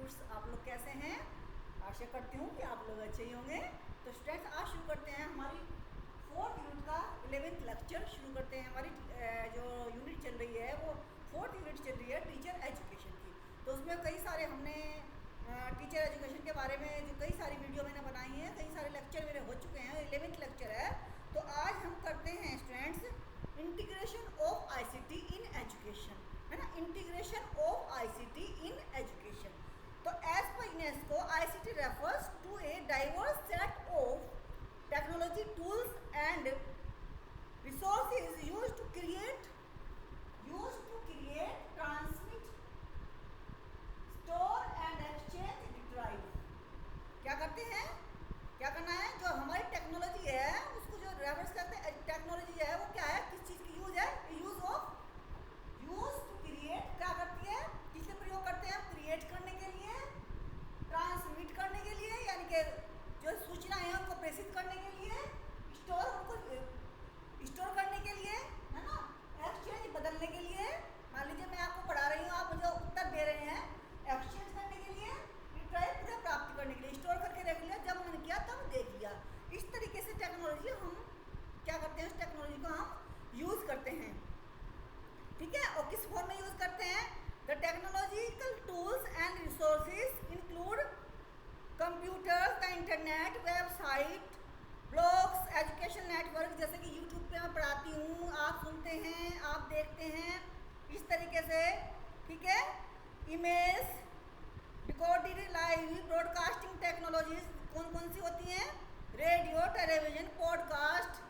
Students, आप लोग कैसे हैं? आशा करती हूँ कि आप लोग अच्छे ही होंगे। तो स्टूडेंट्स, आज शुरू करते हैं हमारी 4th यूनिट का 11th लेक्चर शुरू करते हैं। हमारी जो यूनिट चल रही है वो 4th यूनिट चल रही है टीचर एजुकेशन की। तो उसमें कई सारे हमने टीचर एजुकेशन के बारे में जो कई सारी वीडियो मैंने बनाई हैं, कई सारे लेक्चर मेरे हो चुके हैं। 11th लेक्चर है। तो आज हम करते हैं students integration of ICT in education, है ना। Integration of ICT in education. तो एज पर UNESCO ICT refers to a diverse set of technology tools and resources used to create, transmit, store and exchange drive। क्या करते हैं, क्या करना है, जो हमारी टेक्नोलॉजी है उसको जो रेफरेंस करते हैं, टेक्नोलॉजी है वो क्या है, किस चीज़ की यूज है, यूज टू क्रिएट। क्या करती है, किससे प्रयोग करते हैं, क्रिएट करने के लिए, ट्रांसमिट करने के लिए यानी कि जो सूचना है उनको प्रेषित करने के लिए, स्टोर करने के लिए, है ना, एक्सचेंज बदलने के लिए। मान लीजिए मैं आपको पढ़ा रही हूँ, आप मुझे उत्तर दे रहे हैं, एक्सचेंज करने के लिए, रिट्राइव पूरा प्राप्त करने के लिए, स्टोर करके रख लिया, जब मन किया तब देख लिया। इस तरीके से टेक्नोलॉजी हम क्या करते हैं, उस टेक्नोलॉजी को हम यूज़ करते हैं, ठीक है। और किस फॉर्म में यूज़ करते हैं, the technological tools and resources include computers, the internet, website, blogs, education network, जैसे कि यूट्यूब पे मैं पढ़ाती हूँ, आप सुनते हैं, आप देखते हैं, इस तरीके से, ठीक है। Image, recorded live broadcasting technologies कौन कौन सी होती हैं, radio, television, podcast,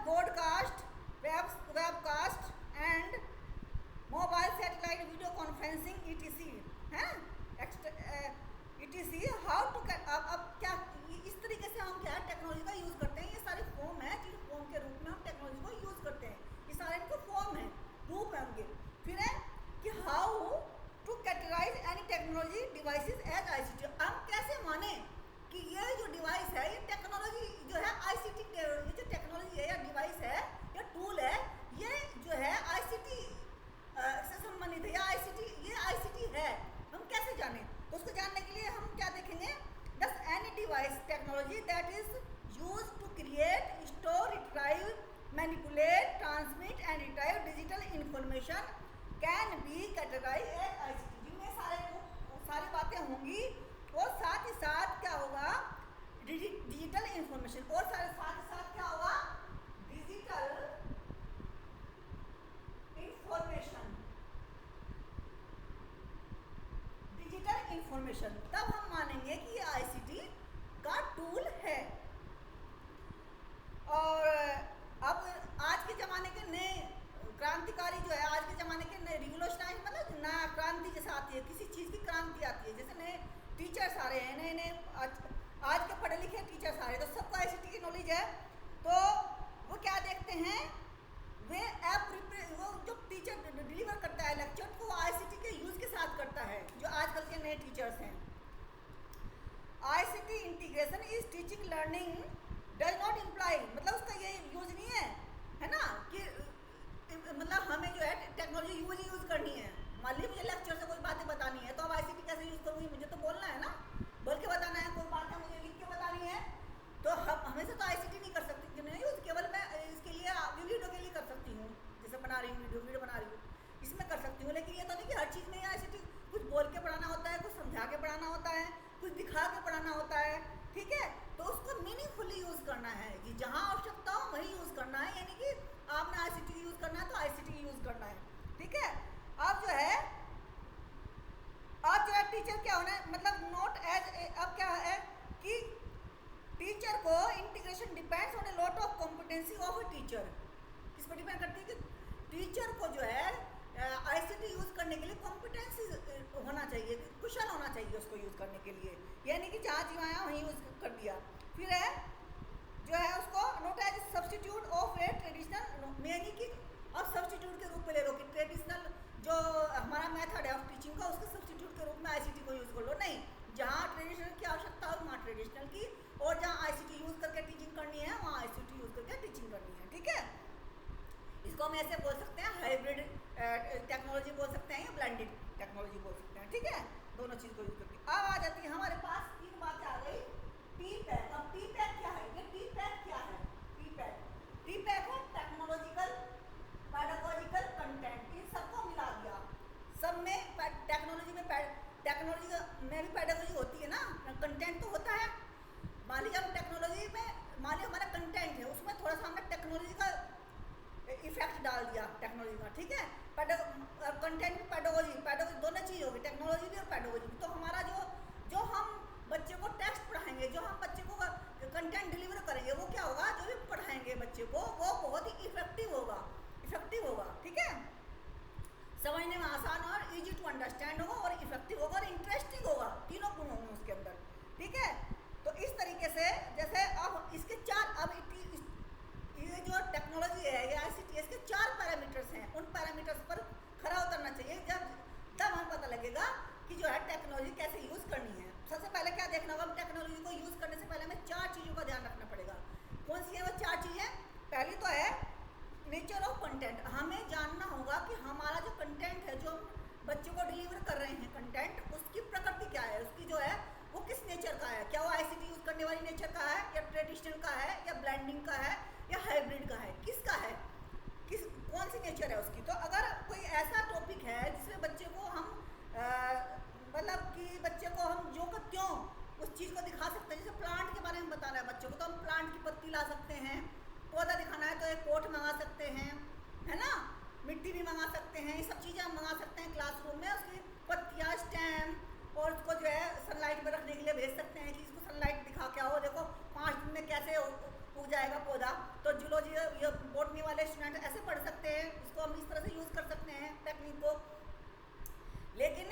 broadcast, webcast and mobile satellite video conferencing etc है, ईटीसी। हाउ टू अब क्या इस तरीके से हम क्या है टेक्नोलॉजी का यूज़ करते हैं। ये सारे फॉर्म है जिन फॉर्म के रूप में हम टेक्नोलॉजी को यूज़ करते हैं, ये सारे इनके फॉर्म है, रूप है उनके। फिर है कि how to categorise any technology devices as ICT. हम कैसे माने कि ये जो डिवाइस है, ये टेक्नोलॉजी जो है आईसीटी, ये जो टेक्नोलॉजी है या डिवाइस है या टूल है, ये जो है आईसीटी से संबंधित है या आईसीटी, ये आईसीटी है, हम कैसे जाने। तो उसको जानने के लिए हम क्या देखेंगे, thus any device technology that is use to create, store, retrieve, manipulate, transmit and retrieve digital information can be categorise as ICT. जिनमें सारी बातें होंगी और साथ ही साथ क्या होगा, डिजिटल इंफॉर्मेशन, और साथ ही साथ क्या होगा, डिजिटल इंफॉर्मेशन, डिजिटल इंफॉर्मेशन। तब हम मानेंगे कि ये आईसीटी का टूल है। और अब आज के ज़माने के नए क्रांतिकारी जो है, आज के ज़माने के नए रिवोल्यूशनाइज, मतलब नया क्रांति जैसे आती है, किसी चीज़ की क्रांति आती है, जैसे नए टीचर्स आ रहे हैं, नए आज के पढ़े लिखे टीचर्स आ रहे हैं, तो सबको आईसीटी की नॉलेज है। तो वो क्या देखते हैं, वे वो जो टीचर डिलीवर करता है लेक्चर को आईसीटी के यूज़ के साथ करता है, जो आजकल के नए टीचर्स हैं। ICT integration is teaching learning does not imply, मतलब उसका ये यूज नहीं है ना, कि मतलब हमें जो है टेक्नोलॉजी यूज करनी है। मान लीजिए मुझे लेक्चर से कोई बातें बतानी है, तो अब आईसीटी कैसे यूज़ करूँगी, मुझे तो बोलना है ना, बोल के बताना है, कोई बात है मुझे लिख के बतानी है, तो हमेशा तो आईसीटी नहीं कर सकती नहीं यूज़, केवल मैं इसके लिए वीडियो के लिए कर सकती हूँ, जैसे बना रही हूँ वीडियो बना रही हूँ, इसमें कर सकती हूँ। लेकिन ये तो नहीं कि हर चीज़ में आईसीटी, कुछ बोल के पढ़ाना होता है, कुछ समझा के पढ़ाना होता है, कुछ दिखा के पढ़ाना होता है, ठीक है। तो उसको मीनिंगफुली यूज़ करना है, कि जहाँ आवश्यकता हो वही यूज़ करना है, यानी कि आपने आईसीटी यूज़ करना है तो आईसीटी यूज़ करना है, ठीक है। अब जो है टीचर क्या होना है, मतलब नॉट एज, अब क्या है कि टीचर को integration depends on a lot of competency of a teacher. किस पर डिपेंड करती है कि टीचर को जो है आईसीटी यूज़ करने के लिए कॉम्पिटेंसी होना चाहिए, कुशल होना चाहिए उसको यूज़ करने के लिए, यानी कि जहाँ जीवाया वहीं यूज़ कर दिया। फिर है जो है उसको not as substitute of a traditional, यानी कि अब सब्सटीट्यूट के रूप में ले लो कि ट्रेडिशनल जो हमारा मेथड है ऑफ टीचिंग का, उसके सब्सटीट्यूट के रूप में आईसीटी को यूज़ कर लो, नहीं। जहाँ ट्रेडिशनल की आवश्यकता हो वहाँ ट्रेडिशनल की, और जहाँ आईसीटी यूज़ करके टीचिंग करनी है वहाँ आईसीटी यूज़ करके टीचिंग करनी है, ठीक है। इसको हम ऐसे बोल सकते हैं, हाइब्रिड टेक्नोलॉजी बोल सकते हैं या ब्लेंडेड टेक्नोलॉजी बोल सकते हैं, ठीक है। दोनों चीज को यूज करके। अब आ जाती है हमारे पास तीन बातें आ गई। T pack. अब टी पैक क्या है? ये टी पैक क्या है? टी पैक है टेक्नोलॉजिकल पैडागोजिकल कंटेंट, इन सबको मिला दिया। सब में टेक्नोलॉजी में भी पैडागोजी होती है ना, कंटेंट तो होता है। मान लीजिए हम टेक्नोलॉजी में, मान लीजिए हमारा कंटेंट है, उसमें थोड़ा सा हमने टेक्नोलॉजी का इफेक्ट डाल दिया टेक्नोलॉजी का, ठीक है। कंटेंट में पैडागोजी दोनों चीज होगी, टेक्नोलॉजी भी और पैडागोजी भी। तो हमारा जो हम बच्चे को टेक्स्ट पढ़ाएंगे, जो हम बच्चे को कंटेंट डिलीवर करेंगे, वो क्या होगा? जो भी पढ़ाएंगे बच्चे को वो बहुत ही इफेक्टिव होगा, ठीक है। समझने में आसान और इजी टू अंडरस्टैंड होगा और इफेक्टिव होगा और इंटरेस्टिंग होगा, तीनों गुण होंगे उसके अंदर, ठीक है। तो इस तरीके से जैसे अब इसके ये जो टेक्नोलॉजी है, ये ICT, इसके 4 पैरामीटर्स हैं। उन पैरामीटर्स पर खरा उतरना चाहिए, तब हमें पता लगेगा कि जो है टेक्नोलॉजी कैसे यूज करनी है। सबसे पहले क्या देखना होगा? टेक्नोलॉजी को यूज करने से पहले हमें 4 चीजों का ध्यान रखना पड़ेगा। कौन सी है वो 4 चीजें? पहली तो है नेचर ऑफ कंटेंट। हमें जानना होगा कि हमारा जो कंटेंट है, जो हम बच्चों को डिलीवर कर रहे हैं कंटेंट, उसकी प्रकृति क्या है, उसकी जो है वो किस नेचर का है। क्या वो ICT यूज करने वाली नेचर का है, या ट्रेडिशनल का है, या ब्लेंडिंग का है, या हाइब्रिड का है, किसका है, कौन सी नेचर है उसकी। तो अगर कोई ऐसा टॉपिक है जिसमें बच्चे को हम मतलब कि बच्चे को हम जो का त्यों उस चीज़ को दिखा सकते हैं, जैसे प्लांट के बारे में बताना है बच्चों को, तो हम प्लांट की पत्ती ला सकते हैं। पौधा दिखाना है तो एक पोट मंगा सकते हैं, है ना, मिट्टी भी मंगा सकते हैं, ये सब चीज़ें हम मंगा सकते हैं क्लासरूम में। उसकी पत्तियाँ, स्टेम, और उसको जो है सनलाइट में रखने के लिए भेज सकते हैं कि इसको सनलाइट दिखा के आओ, देखो 5 दिन में कैसे उग जाएगा पौधा। तो जूलॉजी या बॉटनी वाले स्टूडेंट ऐसे पढ़ सकते हैं, इसको हम इस तरह से यूज़ कर सकते हैं टेक्निक को। लेकिन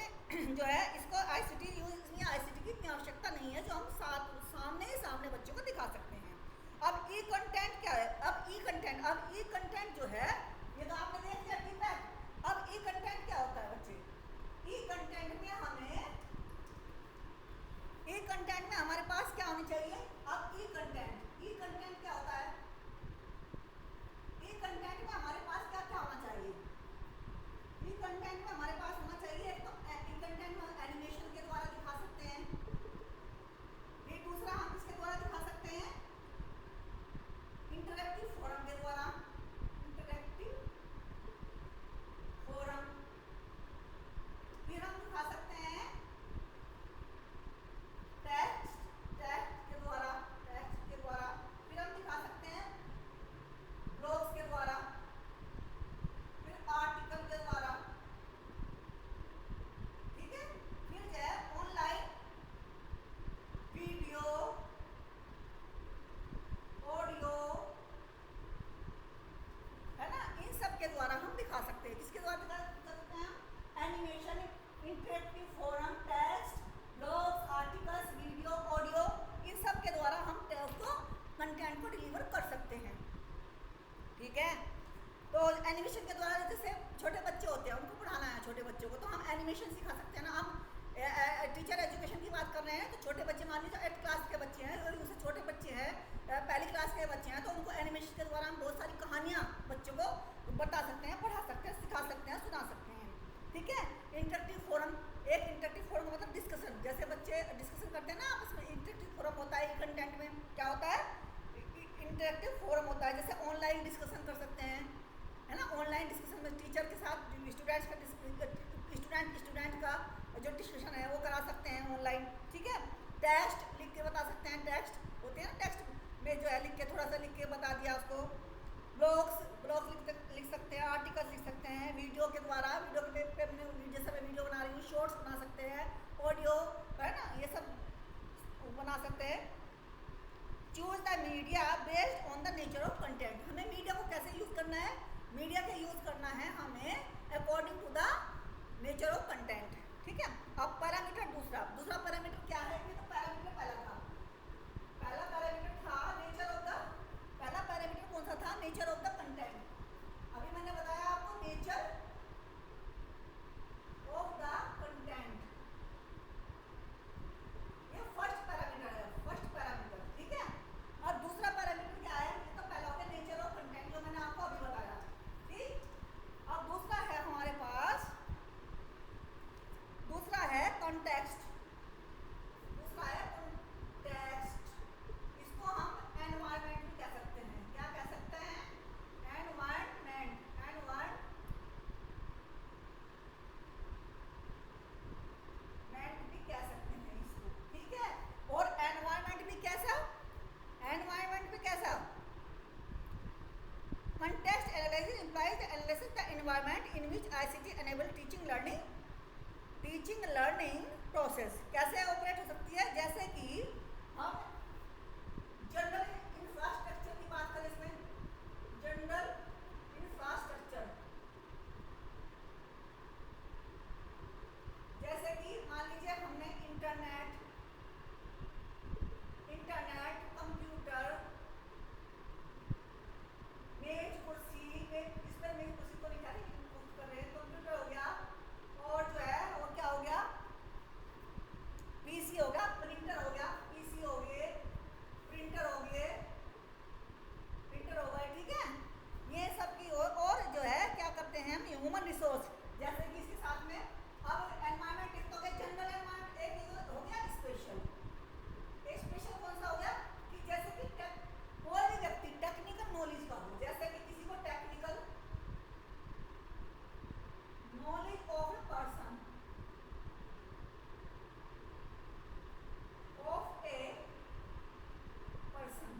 जो है इसको ICT की इतनी आवश्यकता नहीं है, जो हम सामने बच्चों को दिखा सकते हैं। अब ई कंटेंट क्या है? अब ई कंटेंट जो है, ये तो आपने देख लिया टी पैक। अब ई कंटेंट क्या होता है बच्चे? ई कंटेंट में हमारे पास क्या होनी चाहिए? अब ई कंटेंट क्या होता है? ई कंटेंट में हमारे पास क्या क्या होना चाहिए? ई कंटेंट में हमारे पास होना चाहिए, एक तो ई कंटेंट में एनिमेशन के द्वारा दिखा सकते हैं। ये दूसरा हम इसके द्वारा दिखा सकते हैं इंटरैक्टिव फोरम के द्वारा। फिर हम दिखा सकते हैं टेक्स्ट के द्वारा। फिर हम दिखा सकते हैं ब्लॉग्स के द्वारा, फिर आर्टिकल के द्वारा, ठीक है। फिर जो है ऑनलाइन वीडियो, ऑडियो, है ना, इन सब के द्वारा हम दिखा सकते हैं। किसके द्वारा दिखा सकते हैं? Animation, interactive forum, text, blogs, articles, video, audio, इन सब के द्वारा हम उसको कंटेंट को डिलीवर कर सकते हैं, ठीक है। तो एनिमेशन के द्वारा जैसे छोटे बच्चे होते हैं, उनको पढ़ाना है छोटे बच्चों को, तो हम एनिमेशन सिखा सकते हैं ना। हम टीचर एजुकेशन की बात कर रहे हैं, तो छोटे बच्चे, मान लीजिए 8th क्लास के बच्चे हैं और उससे छोटे बच्चे हैं, पहली क्लास के बच्चे हैं, तो उनको एनिमेशन के द्वारा हम बहुत सारी कहानियाँ बच्चों को बता सकते हैं, पढ़ा सकते हैं, सिखा सकते हैं, सुना सकते हैं, ठीक है। इंटरेक्टिव फोरम का मतलब डिस्कशन, जैसे बच्चे डिस्कशन करते हैं ना आपस में, इंटरेक्टिव फोरम होता है। कंटेंट में क्या होता है? इंटरेक्टिव फोरम होता है, जैसे ऑनलाइन डिस्कशन कर सकते हैं, है ना। ऑनलाइन डिस्कशन में टीचर के साथ स्टूडेंट का जो डिस्कशन है वो करा सकते हैं ऑनलाइन, ठीक है। टेक्स्ट लिख के बता सकते हैं, टेक्स्ट होते हैं ना, टेक्स्ट में जो है लिख के, थोड़ा सा लिख के बता दिया उसको। ब्लॉग्स लिख सकते हैं, आर्टिकल्स लिख सकते हैं। वीडियो के द्वारा, वीडियो पे जैसे मैं वीडियो बना रही हूँ, शॉर्ट्स बना सकते हैं, ऑडियो, है ना, ये सब बना सकते हैं। Choose the media based on the nature of content. हमें मीडिया को कैसे यूज करना है? मीडिया का यूज करना है हमें according to the nature of content, ठीक है। अब पैरामीटर दूसरा पैरामीटर क्या है? ये तो पैरामीटर पहला पैरामीटर था नेचर ऑफ द, पहला पैरामीटर कौन सा था? Nature of the content. अभी मैंने बताया आपको नेचर ऑफ द कंटेंट, ये फर्स्ट पैरामीटर, ठीक है। और दूसरा पैरामीटर क्या है? ये तो पहला हो गया नेचर ऑफ कंटेंट, जो मैंने आपको अभी बताया, ठीक। अब दूसरा है हमारे पास, दूसरा है context. implies the analysis the environment in which ICT enable teaching learning process. कैसे ऑपरेट हो सकती है? जैसे कि हम जनरल इंफ्रास्ट्रक्चर की बात करें, इसमें जनरल इंफ्रास्ट्रक्चर, जैसे कि मान लीजिए हमने इंटरनेट, कंप्यूटर, मेज कुर्सी, इस पर मेज कुर्सी को नहीं कर रहे, कंप्यूटर हो गया, और जो है और क्या हो गया, पीसी हो गया, प्रिंटर हो गया, पीसी हो गए, प्रिंटर हो गए, ठीक है। ये सब की और जो है क्या करते हैं हम, ह्यूमन रिसोर्स, जैसे कि इसके साथ में अब एनवायरमेंट एक तो हो गया जनरल एनवायरमेंट, एक हो गया स्पेशल। स्पेशल कौन सा हो गया कि जैसे कि कोई भी व्यक्ति टेक्निकल नॉलेज का हो, जैसे कि किसी को technical knowledge of a person,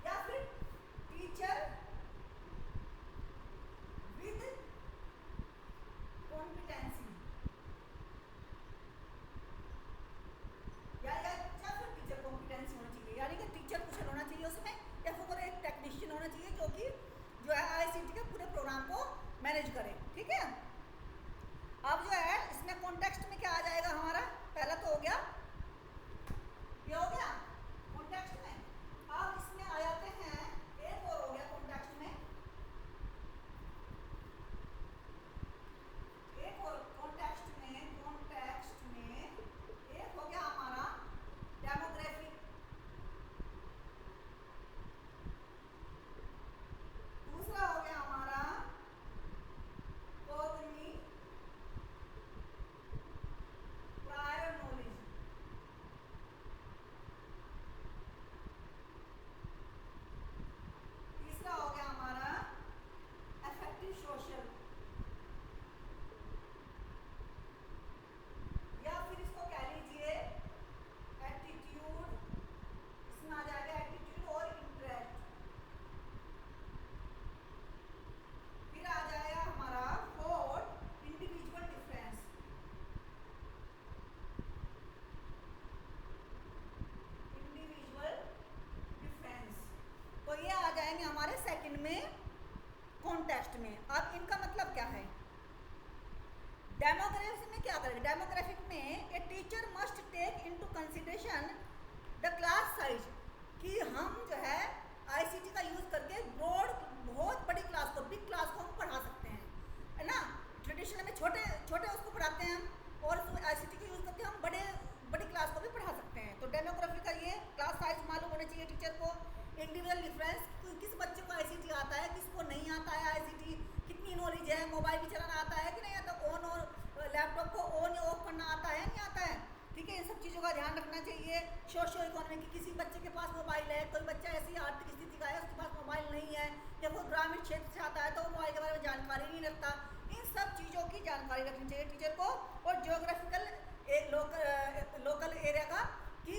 या फिर टीचर विद कॉम्पिटेंसी, या फिर टीचर कॉम्पिटेंसी होनी चाहिए, यानी कि टीचर कुछ होना चाहिए उसमें, या फिर एक टेक्नीशियन होना चाहिए जो कि जो है आईसीटी के पूरे प्रोग्राम को मैनेज करे, ठीक है। अब जो है इसमें कॉन्टेक्स्ट में क्या आ जाएगा हमारा, पहला तो हो गया, ये हो गया कॉन्टेक्स्ट में। अब इसमें आ जाते हैं, एक और हो गया कॉन्टेक्स्ट में, एक और कॉन्टेक्स्ट में एक हो गया हमारा डेमोग्राफिक, दूसरा हो गया हमारा प्रायर नॉलेज, तीसरा हो गया हमारा अफेक्टिव सोशल, या फिर इसको कह लीजिए एटीट्यूड, इसमें आ जाएगा एटीट्यूड और इंटरेस्ट, फिर आ जाएगा हमारा फोर्थ इंडिविजुअल डिफरेंस, तो ये आ जाएंगे हमारे सेकंड में कॉन्टेक्स्ट में। अब इनका मतलब क्या है, डेमोग्राफिक में क्या करेंगे, डेमोग्राफिक में a teacher must take into consideration the class size, कि हम जो है आईसीटी का यूज करके ब्रॉड, बहुत बड़ी क्लास को, बिग क्लास को हम पढ़ा सकते हैं, है ना। ट्रेडिशनल में छोटे उसको पढ़ाते हैं हम, और आईसीटी का यूज करके हम बड़ी क्लास को भी पढ़ा सकते हैं। तो डेमोग्राफी का ये क्लास साइज मालूम होना चाहिए टीचर को। इंडिविजुअल डिफरेंस, किस बच्चे को आईसीटी आता है, किसको नहीं आता है आईसीटी, कितनी नॉलेज है, मोबाइल भी चलाना आता है कि नहीं आता, ऑन और लैपटॉप को ऑन या ऑफ करना आता है नहीं आता है, ठीक है। इन सब चीज़ों का ध्यान रखना चाहिए। सोशियो इकोनॉमिक, किसी बच्चे के पास मोबाइल है, कोई बच्चा ऐसी आर्थिक स्थिति का है उसके पास मोबाइल नहीं है, या कोई ग्रामीण क्षेत्र से आता है तो वो मोबाइल के बारे में जानकारी नहीं रखता, इन सब चीज़ों की जानकारी रखनी चाहिए टीचर को। और जियोग्राफिकल लोकल एरिया का, कि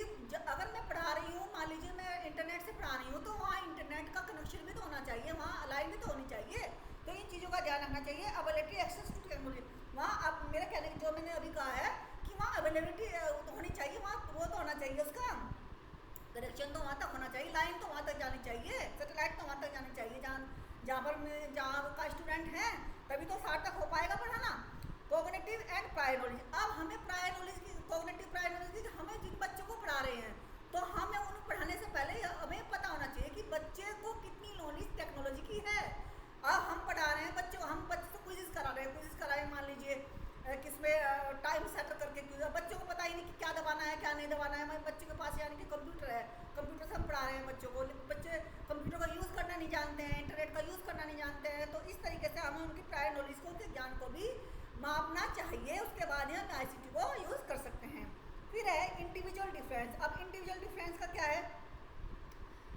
अगर मैं पढ़ा रही हूँ, मान लीजिए मैं इंटरनेट से पढ़ा रही हूँ, तो वहाँ इंटरनेट का कनेक्शन भी तो होना चाहिए, वहाँ लाइन भी तो होनी चाहिए, तो इन चीज़ों का ध्यान रखना चाहिए। अवेलेबिलिटी एक्सेस टू टेक्नोलॉजी, वहाँ अब मेरा कहने जो मैंने अभी कहा है कि वहाँ अवेलेबिलिटी होनी चाहिए, वहाँ वो तो होना चाहिए, उसका कनेक्शन तो वहाँ तक होना चाहिए, लाइन तो वहाँ तक जानी चाहिए, सेटेलाइट तो वहाँ तक जानी चाहिए, जहाँ का स्टूडेंट है, तभी तो सार्थक हो पाएगा पढ़ाना। कॉग्निटिव एंड प्रायर नॉलेज, अब हमें प्रायर नॉलेज की, कॉग्निटिव प्रायर नॉलेज की, हमें जिन बच्चों को पढ़ा रहे हैं तो हमें उन्हें पढ़ाने से पहले हमें पता होना चाहिए कि बच्चे को कितनी नॉलेज टेक्नोलॉजी की है। अब हम पढ़ा रहे हैं बच्चे को, हम बच्चे से क्विज़ करा रहे हैं, मान लीजिए किसमें टाइम सेट करके, बच्चों को पता ही नहीं कि क्या दबाना है क्या नहीं दबाना है। हमारे बच्चों के पास यानी कि कंप्यूटर है, कंप्यूटर से हम पढ़ा रहे हैं बच्चों को, बच्चे कंप्यूटर का यूज़ करना नहीं जानते हैं, इंटरनेट का यूज़ करना नहीं जानते हैं, तो इस तरीके से हमें उनकी प्रायर नॉलेज को, उनके ज्ञान को भी मापना चाहिए, उसके बाद ही हम आईसीटी को यूज़ कर सकते हैं। फिर है इंडिविजुअल डिफरेंस। अब इंडिविजुअल डिफरेंस का क्या है,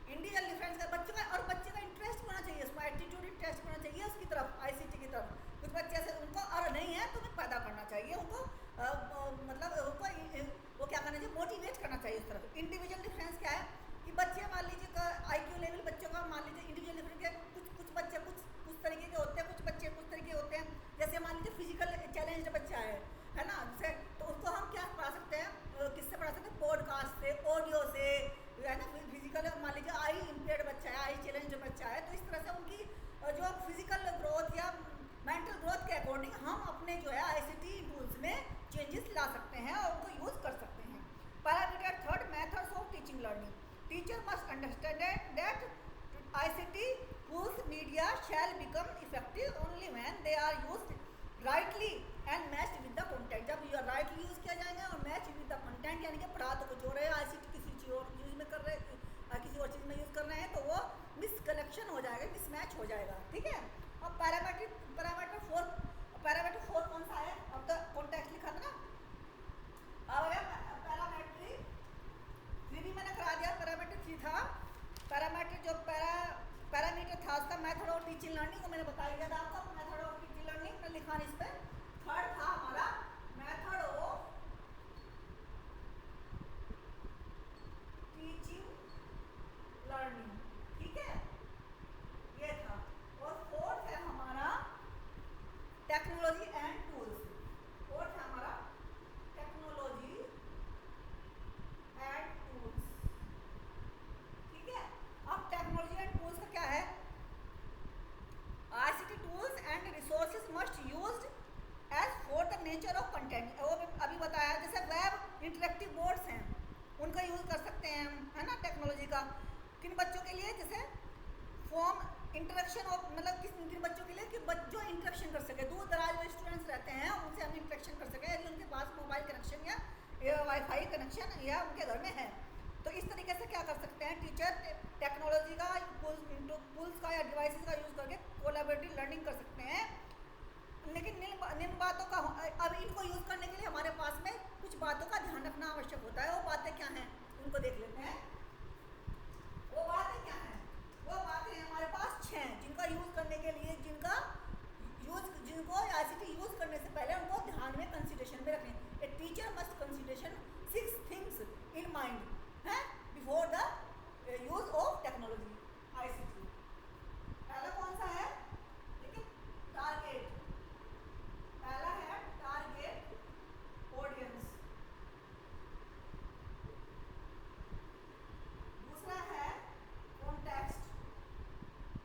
इंडिविजुअल डिफरेंस का बच्चों का, और बच्चे का इंटरेस्ट होना चाहिए, उसमें एटीट्यूड इंटरेस्ट होना चाहिए उसकी तरफ, आईसीटी की तरफ। कुछ बच्चे ऐसे उनको और नहीं है तो उन्हें पैदा करना चाहिए, उनको मतलब उनको वो क्या करना चाहिए, मोटिवेट करना चाहिए उस तरफ। इंडिविजुअल डिफरेंस क्या है कि मान लीजिए आईक्यू लेवल बच्चों का मान लीजिए इंडिविजुअल डिफरेंस, कुछ बच्चे कुछ तरीके के होते हैं, कुछ understand that ICT tools media shall become effective only when they are used rightly and matched with the content. जब यह rightly यूज किया जाएगा और match with the content, यानी कि पढ़ा तो कुछ हो रहे हैं, ICT किसी चीज और यूज में कर रहे हैं, किसी और चीज में यूज कर रहे हैं, तो वो मिसकलेक्शन हो जाएगा, मिसमैच हो जाएगा, ठीक है। अब पैरामीटर 4 कौन सा है? अब तो कॉन्टेक्स्ट लिखा था ना, अब पैरामीटर 3 भी मैंने करा दिया, पैरामीटर 3 था। पैरामीटर जो पैरामीटर था उसका मेथड ऑफ टीचिंग लर्निंग को मैंने बता दिया था आपको, मेथड ऑफ टीचिंग लर्निंग में लिखा इस पे। थर्ड था हमारा मेथड ऑफ टीचिंग लर्निंग, ठीक है, ये था। और फोर्थ है हमारा टेक्नोलॉजी एंड टूल्स। फोर्थ है हमारा टेक्नोलॉजी एंड टूल्स, ठीक है। अब टेक्नोलॉजी एंड टूल्स का क्या है? ICT tools and resources must used as for the nature of content। वो अभी बताया, जैसे वेब इंटरेक्टिव बोर्ड्स हैं, उनका यूज कर सकते हैं हम, है ना, टेक्नोलॉजी का। किन बच्चों के लिए? जैसे फॉर्म इंटरेक्शन ऑफ, मतलब किन बच्चों के लिए कि जो इंटरेक्शन कर सके, दूर दराज में स्टूडेंट्स रहते हैं, उनसे हम इंटरेक्शन कर सकें, यदि उनके पास मोबाइल कनेक्शन या वाईफाई कनेक्शन या उनके घर में है, तो इस तरीके से क्या कर सकते हैं, टीचर टेक्नोलॉजी का टूल्स का या डिवाइसेस का यूज करके कोलैबोरेटिव लर्निंग कर सकते हैं। लेकिन निम्न बातों का, अब इनको यूज करने के लिए हमारे पास में कुछ बातों का ध्यान रखना आवश्यक होता है। वो बातें क्या हैं, उनको देख लेते हैं। वो बातें क्या हैं? वो बातें हमारे पास 6 हैं, जिनका यूज करने के लिए, जिनको ICT यूज करने से पहले उनको ध्यान में, कंसिडरेशन में रखें। A teacher must consideration 6 things in mind है before the use of technology ICT। पहला कौन सा है? देखिए, टारगेट। पहला है टारगेट ऑडियंस, दूसरा है कॉन्टेक्स्ट,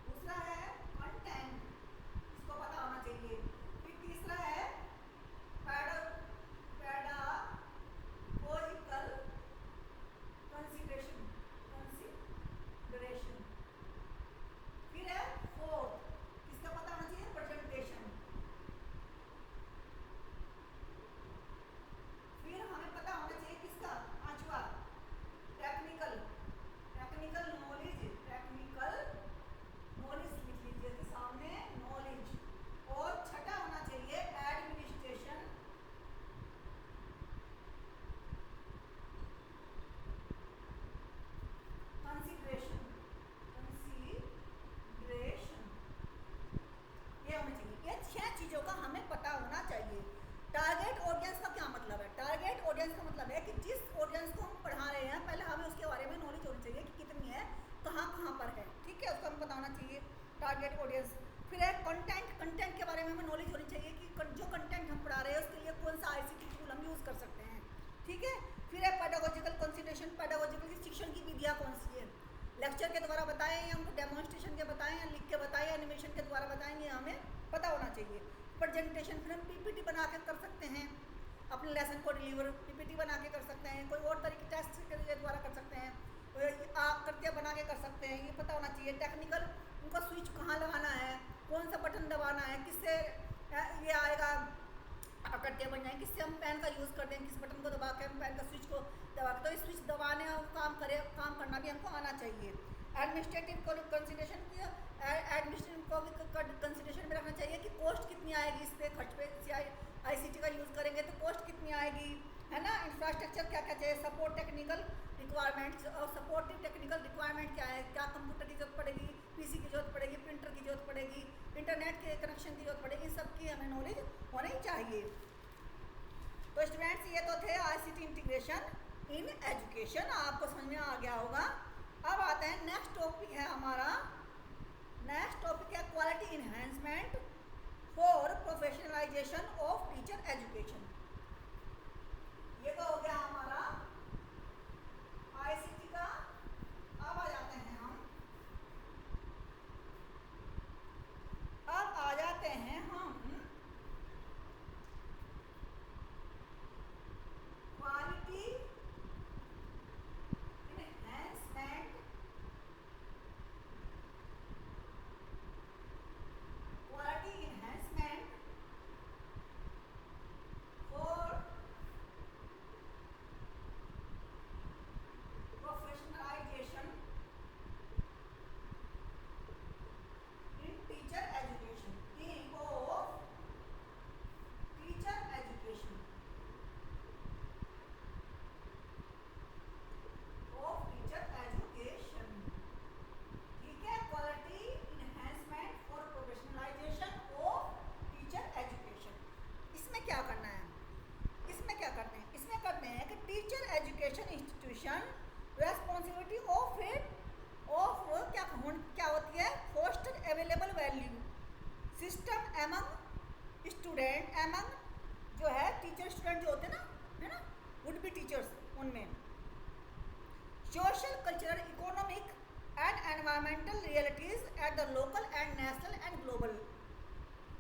दूसरा है कंटेंट, इसको पता होना चाहिए। फिर तीसरा है पैडागोजिकल कंसिडरेशन, फिर है फोर्थ, किसका पता होना चाहिए, प्रेजेंटेशन। फिर हमें पता होना चाहिए किसका, पांचवा टेक्निकल नॉलेज, लिख लीजिए कि सामने नॉलेज। और छठा होना चाहिए एडमिनिस्ट्रेशन, कंसिडरेशन, ये होनी चाहिए। ये 6 चीजों का हमें पता होना चाहिए। टारगेट ऑडियंस का क्या मतलब है? टारगेट ऑडियंस का मतलब है कि जिस ऑडियंस को हम पढ़ा रहे हैं, पहले हमें उसके बारे में नॉलेज होनी चाहिए कि कितनी है, कहाँ कहाँ पर है, ठीक है, उसको हमें पता होना चाहिए, टारगेट ऑडियंस। फिर है कंटेंट के बारे में हमें नॉलेज होनी चाहिए कि जो कंटेंट हम पढ़ा रहे हैं उसके लिए कौन सा ICT टूल हम यूज़ कर सकते हैं, ठीक है। फिर है पैडागोजिकल कंसिडरेशन, पैडागोजिकल शिक्षण की विधियाँ कौन सी है, लेक्चर के द्वारा बताएं या हमको डेमोन्स्ट्रेशन के बताएं या लिख के बताएं या एनिमेशन के द्वारा बताएंगे, हमें पता होना चाहिए। प्रेजेंटेशन, फिर हम PPT बना के कर सकते हैं, अपने लेसन को डिलीवर PPT बना के कर सकते हैं, कोई और तरीके टेस्ट के द्वारा कर सकते हैं, आप करके बना के कर सकते हैं, ये पता होना चाहिए। टेक्निकल, उनका स्विच कहाँ लगाना है, कौन सा बटन दबाना है, किससे ये आएगा, कट्टे बन जाएंगे, किससे हम पेन का यूज़ कर दें, किस बटन को दबा के हम पेन का स्विच को दबा के, तो इस स्विच दबाने और काम करना भी हमको आना चाहिए। एडमिनिस्ट्रेटिव कंसिडरेशन, एडमिनिस्ट्रेटिव को भी कंसिडरेशन में रखना चाहिए कि कॉस्ट कितनी आएगी, इस पर खर्च पे ICT का यूज़ करेंगे तो कॉस्ट कितनी आएगी, है ना। इंफ्रास्ट्रक्चर क्या क्या चाहिए, सपोर्ट टेक्निकल रिक्वायरमेंट्स, और सपोर्टिव टेक्निकल रिक्वायरमेंट क्या है, क्या कंप्यूटर की जरूरत पड़ेगी, PC की जरूरत पड़ेगी, प्रिंटर की जरूरत पड़ेगी, इंटरनेट के कनेक्शन की जरूरत पड़ेगी, इन सब की हमें नॉलेज होनी चाहिए। तो स्टूडेंट्स, ये तो थे ICT इंटीग्रेशन इन एजुकेशन, आपको समझ में आ गया होगा। अब आते हैं नेक्स्ट टॉपिक है हमारा, नेक्स्ट टॉपिक है quality enhancement for professionalisation of teacher education. ये तो हो गया हमारा ICT का। अब आ जाते हैं हम, quality enhancement among student, among जो है टीचर स्टूडेंट जो होते हैं ना, है ना, वुड बी टीचर्स, उनमें social cultural economic and environmental realities at the local and national and global,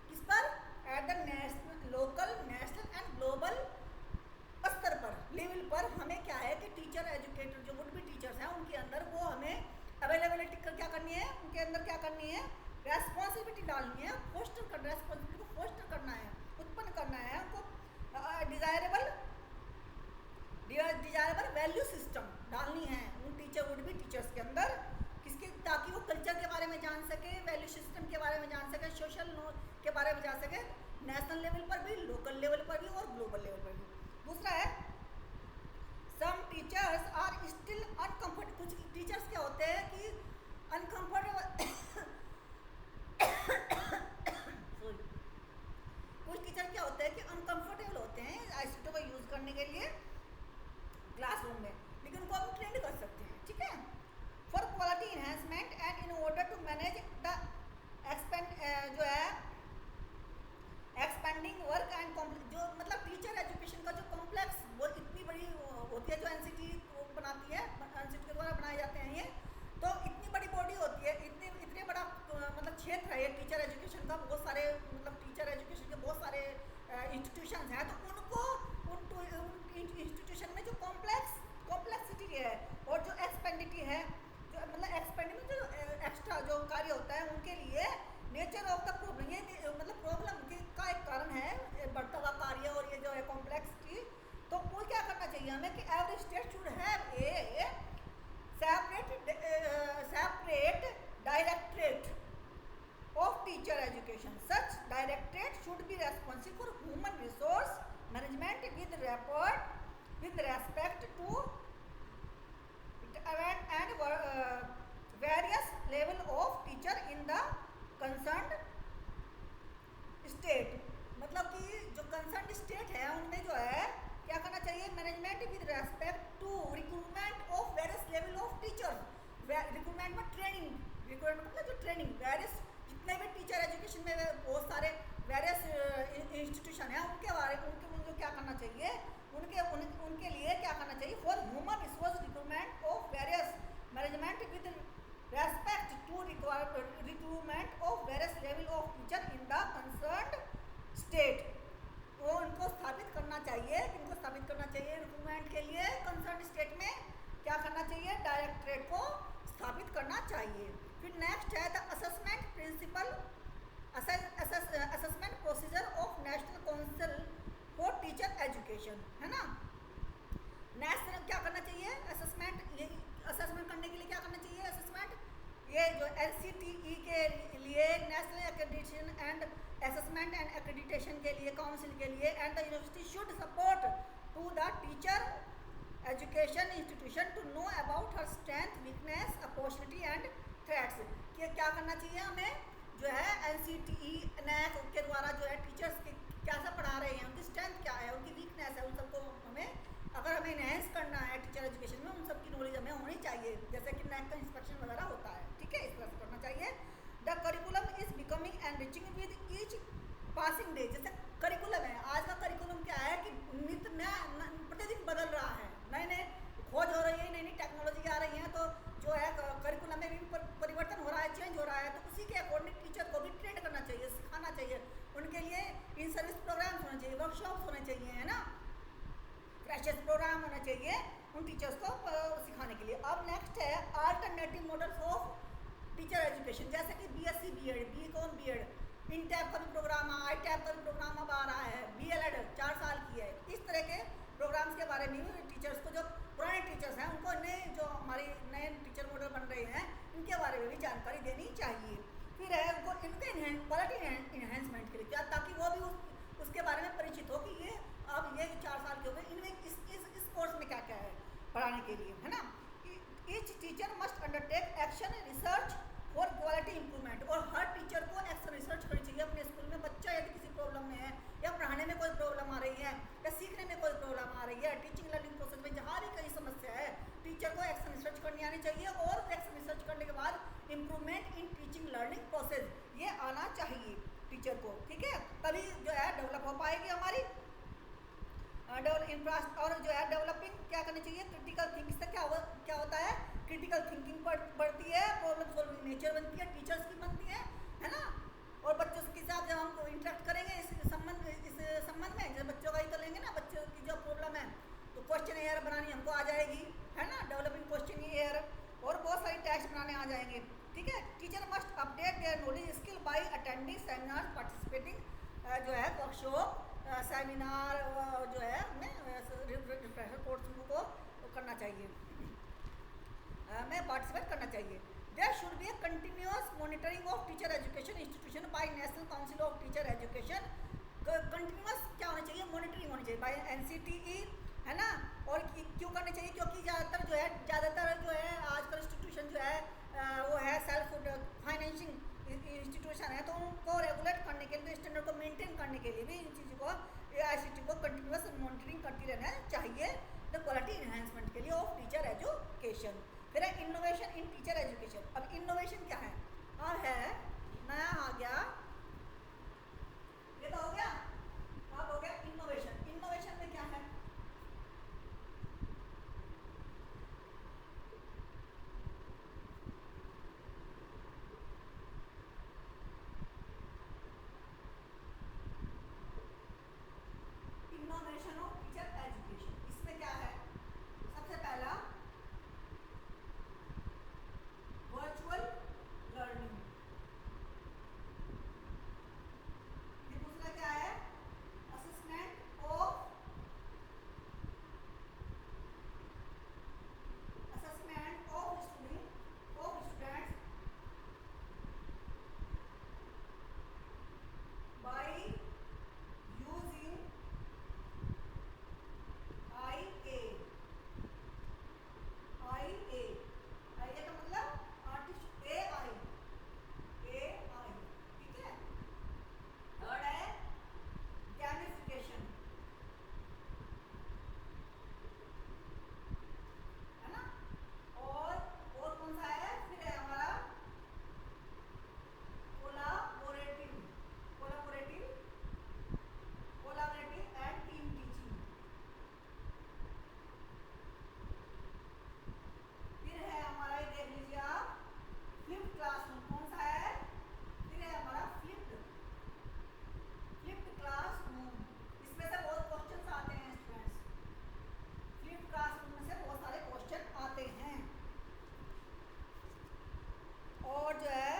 किस पर, at the national, local, national and global स्तर पर, लेवल पर हमें क्या है कि टीचर एजुकेटर जो वुड बी टीचर्स हैं उनके अंदर वो हमें अवेलेबिलिटी क्या करनी है, उनके अंदर क्या करनी है, रेस्पॉन्सिबिलिटी डालनी है, फोस्टर कर, रेस्पॉन्सिबिलिटी को फोस्टर करना है, उत्पन्न करना है, उनको डिजायरेबल वैल्यू सिस्टम डालनी है उन टीचर वुड बी टीचर्स के अंदर, किसके, ताकि वो कल्चर के बारे में जान सके, वैल्यू सिस्टम के बारे में जान सके, सोशल के बारे में जान सके, नेशनल लेवल पर भी, लोकल लेवल पर भी और ग्लोबल लेवल पर भी। दूसरा है some teachers are still uncomfortable, कुछ टीचर्स क्या होते हैं कि अनकम्फर्टेबल कुछ टीचर क्या होते हैं कि अनकम्फर्टेबल होते हैं आईसीटी को यूज़ करने के लिए क्लासरूम में, लेकिन उनको हम ट्रेंड कर सकते हैं, ठीक है, for quality enhancement and in order to manage the जो है एक्सपेंडिंग वर्क एंड जो मतलब टीचर एजुकेशन का जो कॉम्प्लेक्स वो इतनी बड़ी होती है, जो एनसीटी बनाती है, एनसीटी के द्वारा बनाए जाते हैं ये, तो इतनी बड़ी बॉडी होती है, इतने बड़ा मतलब क्षेत्र है ये टीचर एजुकेशन का, बहुत सारे मतलब टीचर एजुकेशन के बहुत सारे इंस्टीट्यूशन हैं, तो उनको उन इंस्टीट्यूशन में जो कॉम्प्लेक्सिटी है और जो एक्सपेंडिटी है, जो मतलब एक्सपेंडिटी जो एक्स्ट्रा जो कार्य होता है उनके लिए नेचर ऑफ द प्रॉब्लम, ये मतलब प्रॉब्लम का एक कारण है बढ़ता हुआ कार्य और ये जो है कॉम्प्लेक्सिटी, तो वो क्या करना चाहिए हमें कि every state should have a separate directorate of teacher education, such directorate should be responsible for human resource management with respect to and various level of teacher in the concerned state, मतलब कि जो concern state है उनमें जो है क्या करना चाहिए, management with respect to recruitment of various level of teacher, recruitment में ट्रेनिंग, रिक्रूटमेंट मतलब जो ट्रेनिंग, वेरियस जितने भी टीचर एजुकेशन में बहुत सारे वेरियस इंस्टीट्यूशन है उनके बारे उनको क्या करना चाहिए, उनके लिए क्या करना चाहिए, for human resource recruitment of various management with respect to recruitment of various level of teacher in the concerned state, वो उनको स्थापित करना चाहिए, इनको स्थापित करना चाहिए रिक्रूटमेंट के लिए कंसर्न स्टेट में क्या करना चाहिए, डायरेक्टरेट को स्थापित करना चाहिए। फिर नेक्स्ट है the assessment principle, assessment procedure of National Council for Teacher Education, है ना, नेशनल क्या करना चाहिए, असेसमेंट, ये असेसमेंट करने के लिए क्या करना चाहिए, असेसमेंट, ये जो एनसीटीई के लिए national accreditation and assessment and accreditation के लिए काउंसिल के लिए, and the university should support to the teacher education institution to know about her strength, weakness, opportunity and threats, कि क्या करना चाहिए हमें, जो है एनसीटीई नैक के द्वारा जो है टीचर्स के कैसा पढ़ा रहे हैं, उनकी स्ट्रेंथ क्या है, उनकी वीकनेस है, उन सबको हमें, अगर हमें इनहेंस करना है टीचर एजुकेशन में, उन सब की नॉलेज हमें होनी चाहिए, जैसे कि नैक का इंस्पेक्शन वगैरह होता है, ठीक है, इस तरह से करना चाहिए। The curriculum is becoming enriching with each passing day, जैसे करिकुलम है, आज का करिकुलम क्या है कि नित्य नया प्रतिदिन बदल रहा है, नए नए खोज हो रही है, नई नई टेक्नोलॉजी आ रही है, तो जो है करिकुलम में भी परिवर्तन हो रहा है, चेंज हो रहा है, तो उसी के अकॉर्डिंग टीचर को भी ट्रेंड करना चाहिए, सिखाना चाहिए, उनके लिए इन सर्विस प्रोग्राम्स होने चाहिए, वर्कशॉप्स होने चाहिए, है ना, फ्रेशर्स प्रोग्राम होना चाहिए उन टीचर्स को सिखाने के लिए। अब नेक्स्ट है alternative models of teacher education, जैसे कि बीएससी बीएड, बीकॉम बीएड, इन टैप का भी प्रोग्राम, आई टैप का भी प्रोग्राम अब आ रहा है, बीएलएड 4 साल की है, इस तरह के प्रोग्राम्स के बारे में भी टीचर्स को, जो पुराने टीचर्स हैं उनको नए जो हमारे नए टीचर मॉडल बन रहे हैं इनके बारे में भी जानकारी देनी चाहिए। फिर है उनको इनके क्वालिटी इन्हेंसमेंट के लिए क्या, ताकि वो भी उसके बारे में परिचित हो कि ये अब ये 4 साल के हो गए, इनमें इस कोर्स में क्या क्या है पढ़ाने के लिए, है ना। Each teacher must undertake action research for quality improvement, और हर टीचर को एक्शन रिसर्च करनी चाहिए अपने स्कूल में। बच्चा यदि किसी प्रॉब्लम में है या पढ़ाने में कोई प्रॉब्लम आ रही है या सीखने में कोई प्रॉब्लम आ रही है, टीचिंग लर्निंग प्रोसेस में जहाँ भी कहीं समस्या है, टीचर को एक्शन रिसर्च करनी आनी चाहिए, और एक्शन रिसर्च करने के बाद improvement in teaching learning process ये आना चाहिए। टीचर को, ठीक है, तभी जो है डेवलप हो पाएगी हमारी और जो है डेवलपिंग क्या करनी चाहिए, क्रिटिकल थिंकिंग से क्या होता है, क्रिटिकल थिंकिंग बढ़ती है, प्रॉब्लम सॉल्विंग नेचर बनती है, टीचर्स की बनती है ना। और बच्चों के साथ जब हम इंटरेक्ट करेंगे इस संबंध में, जब बच्चों का ही तो लेंगे ना, बच्चों की जो प्रॉब्लम है तो क्वेश्चन एयर बनानी हमको आ जाएगी, है ना, डेवलपिंग क्वेश्चन एयर, और बहुत सारी टेस्ट बनाने आ जाएंगे, ठीक है। Teacher must update their knowledge skill by attending seminar, participating जो है वर्कशॉप, सेमिनार जो है हमें रिफ्रेशर कोर्स को करना चाहिए, में पार्टिसिपेट करना चाहिए। There should be a continuous monitoring of teacher education institution by National Council of teacher Education. Continuous क्या होना चाहिए, मॉनिटरिंग होनी चाहिए बाय एनसीटीई, है ना। और क्यों करनी चाहिए, क्योंकि ज़्यादातर जो है आजकल इंस्टीट्यूशन जो है वो है सेल्फ फाइनेंसिंग इंस्टीट्यूशन है, तो उनको रेगुलेट करने के लिए, स्टैंडर्ड को मेंटेन करने के लिए भी इन चीज़ों को, AICTE को कंटिन्यूअस मॉनिटरिंग करती रहना चाहिए द क्वालिटी इन्हांसमेंट के लिए ऑफ टीचर एजुकेशन। फिर है इनोवेशन इन टीचर एजुकेशन। अब इनोवेशन क्या है, अब है नया आ गया, ये तो हो गया, अब हो गया इनोवेशन। इनोवेशन में क्या है, इनोवेशन ऑफ टीचर एजुकेशन। इसमें क्या है, सबसे पहला वर्चुअल लर्निंग, फिर दूसरा क्या है, assessment of students by using IA का मतलब आर्टिफिशियल AI, ठीक है। थर्ड है गैमिफिकेशन, है ना। और कौन सा है, फिर है हमारा कोलाबोरेटिव एंड टीम टीचिंग। फिर है हमारा, ये देख लीजिए आप, फ्लिप्ड क्लासरूम। कौन सा है, फिर है हमारा फ्लिप्ड क्लासरूम। इसमें से बहुत क्वेश्चन आते हैं स्टूडेंट्स, फ्लिप्ड क्लासरूम में से बहुत सारे क्वेश्चन आते हैं। और जो है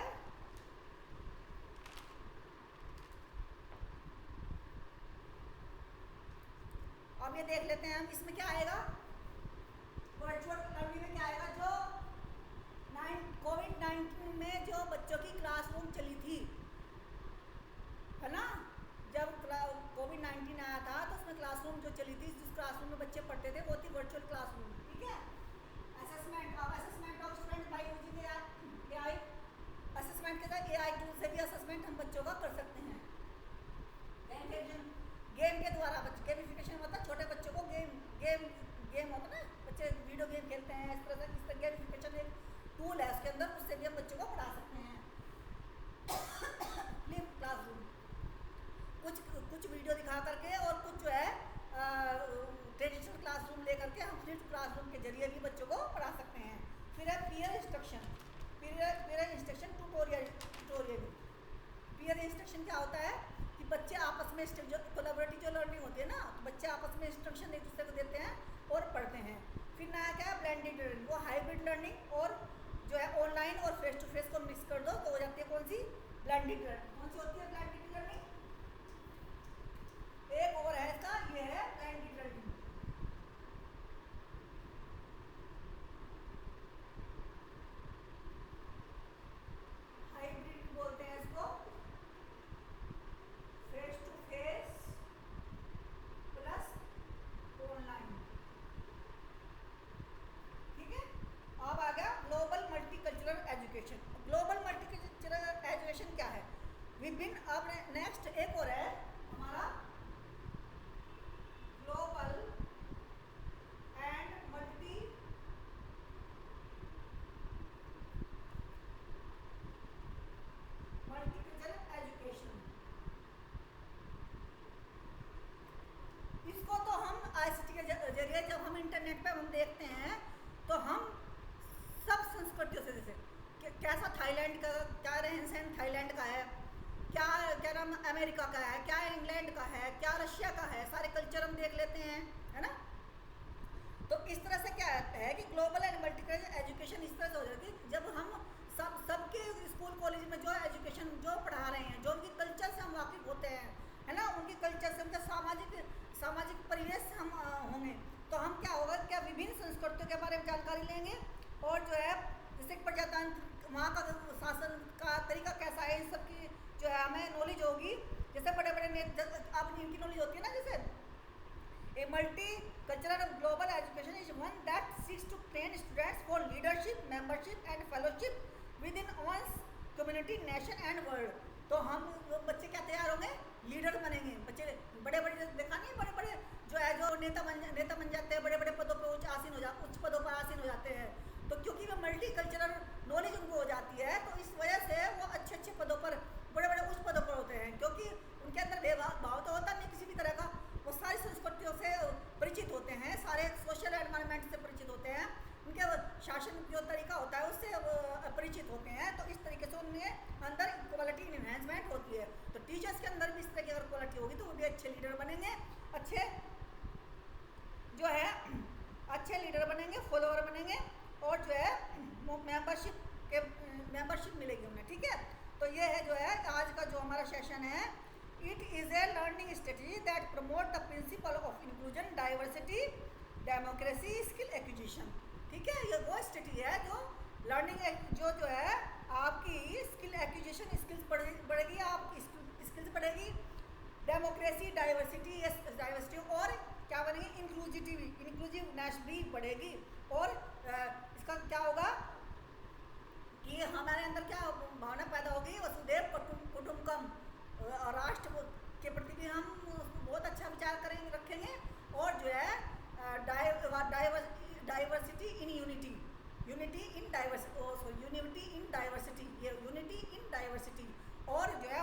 अब ये देख लेते हैं हम, इसमें क्या आएगा, वर्चुअल लर्निंग में क्या आएगा, जो कोविड-19 में जो बच्चों की क्लासरूम चली थी, है ना, जब कोविड-19 आया था तो उसमें क्लासरूम जो चली थी, जिस क्लासरूम में बच्चे पढ़ते थे वो थी वर्चुअल क्लासरूम, ठीक है। Assessment of student by using AI, assessment के साथ AI टूल से भी असेसमेंट हम बच्चों का कर सकते हैं। गेम के द्वारा, गेमिफिकेशन मतलब छोटे बच्चों को गेम होता है ना, बच्चे वीडियो गेम खेलते हैं, इस तरह गेमिफिकेशन एक टूल है, उसके अंदर उससे भी हम बच्चों को पढ़ा सकते हैं। फ्लिप क्लासरूम, कुछ वीडियो दिखा करके और कुछ जो है ट्रेडिशनल क्लासरूम ले करके हम फ्लिप क्लासरूम के जरिए भी बच्चों को पढ़ा सकते हैं। फिर है peer instruction, peer instruction tutorial. Peer instruction क्या होता है कि बच्चे आपस में जो कोलैबोरेटिव जो लर्निंग होती है ना, तो बच्चे आपस में इंस्ट्रक्शन एक दूसरे को देते हैं और पढ़ते हैं। फिर नया क्या है, ब्लेंडेड लर्निंग, वो हाइब्रिड लर्निंग और जो है ऑनलाइन और फेस टू फेस को मिक्स कर दो तो हो जाती है कौन सी, ब्लेंडेड लर्निंग। कौन सी होती है ब्लेंडेड लर्निंग, एक और है इसका, ये है ब्लेंडेड लर्निंग। हाइब्रिड बोलते हैं इसको, face to face plus online, ठीक है। अब आ गया global multicultural education. Global multicultural education क्या है, विभिन्न, अब नेक्स्ट लिए जब हम इंटरनेट पे हम देखते हैं तो हम सब संस्कृतियों से, जैसे कैसा थाईलैंड का, क्या रहन सहन थाईलैंड का है, क्या क्या नाम अमेरिका का है, क्या इंग्लैंड का है, क्या रशिया का है, सारे कल्चर हम देख लेते हैं, है ना। तो इस तरह से क्या है कि ग्लोबल एंड मल्टीकल्चरल एजुकेशन इस तरह से हो जाती है जब हम सबके स्कूल कॉलेज में जो एजुकेशन जो पढ़ा रहे हैं, जो उनके कल्चर से हम वाकिफ होते हैं, है ना, उनके कल्चर से, उनका सामाजिक परिवेश से हम होंगे, तो हम क्या होगा, क्या विभिन्न संस्कृतियों के बारे में जानकारी लेंगे, और जो है जैसे प्रजातंत्र, वहाँ का शासन का तरीका कैसा है, इन सब की जो है हमें नॉलेज होगी। जैसे बड़े बड़े अब इनकी नॉलेज होती है ना, जैसे A multicultural global education is one that seeks to train students for leadership, membership and fellowship within one's community, nation and world. तो हम बच्चे क्या तैयार होंगे, लीडर बनेंगे। बच्चे बड़े बड़े देखा नहीं, बड़े बड़े जो है जो नेता बन जाते हैं, बड़े बड़े पदों पर उच्च पदों पर आसीन हो जाते हैं। तो क्योंकि वो मल्टी कल्चरल नॉलेज उनको हो जाती है, तो इस वजह से वो अच्छे अच्छे पदों पर, बड़े बड़े उच्च पदों पर होते हैं, क्योंकि उनके अंदर भेदभाव तो होता नहीं किसी भी तरह का। वो सारी संस्कृतियों से परिचित होते हैं, सारे सोशल एनवायरनमेंट से परिचित होते हैं, उनके शासन जो तरीका होता है उससे परिचित होते हैं। तो इस तरीके से उनमें अंदर क्वालिटी इन्हेंसमेंट होती है। तो टीचर्स के अंदर भी इस तरह की अगर क्वालिटी होगी तो वो भी अच्छे लीडर बनेंगे, अच्छे जो है अच्छे लीडर बनेंगे, फॉलोअर बनेंगे, और जो है मेंबरशिप मिलेगी उन्हें। ठीक है, तो ये है जो है आज का जो हमारा सेशन है। It is a learning strategy that promote the principle of inclusion, diversity, democracy, skill acquisition. ठीक है, ये वो स्ट्रेटजी है जो लर्निंग जो है आपकी स्किल एक्विजिशन, स्किल्स बढ़ेगी, आपकी स्किल्स बढ़ेगी, डेमोक्रेसी, डाइवर्सिटी और क्या बनेगी, इंक्लूसिवनेस भी बढ़ेगी। और इसका क्या होगा कि हमारे अंदर क्या भावना पैदा होगी, वसुधैव कुटुंबकम, राष्ट्र के प्रति भी हम बहुत अच्छा विचार करेंगे, रखेंगे, और जो है diversity in unity, unity in diversity, ये यूनिटी इन डाइवर्सिटी, और जो है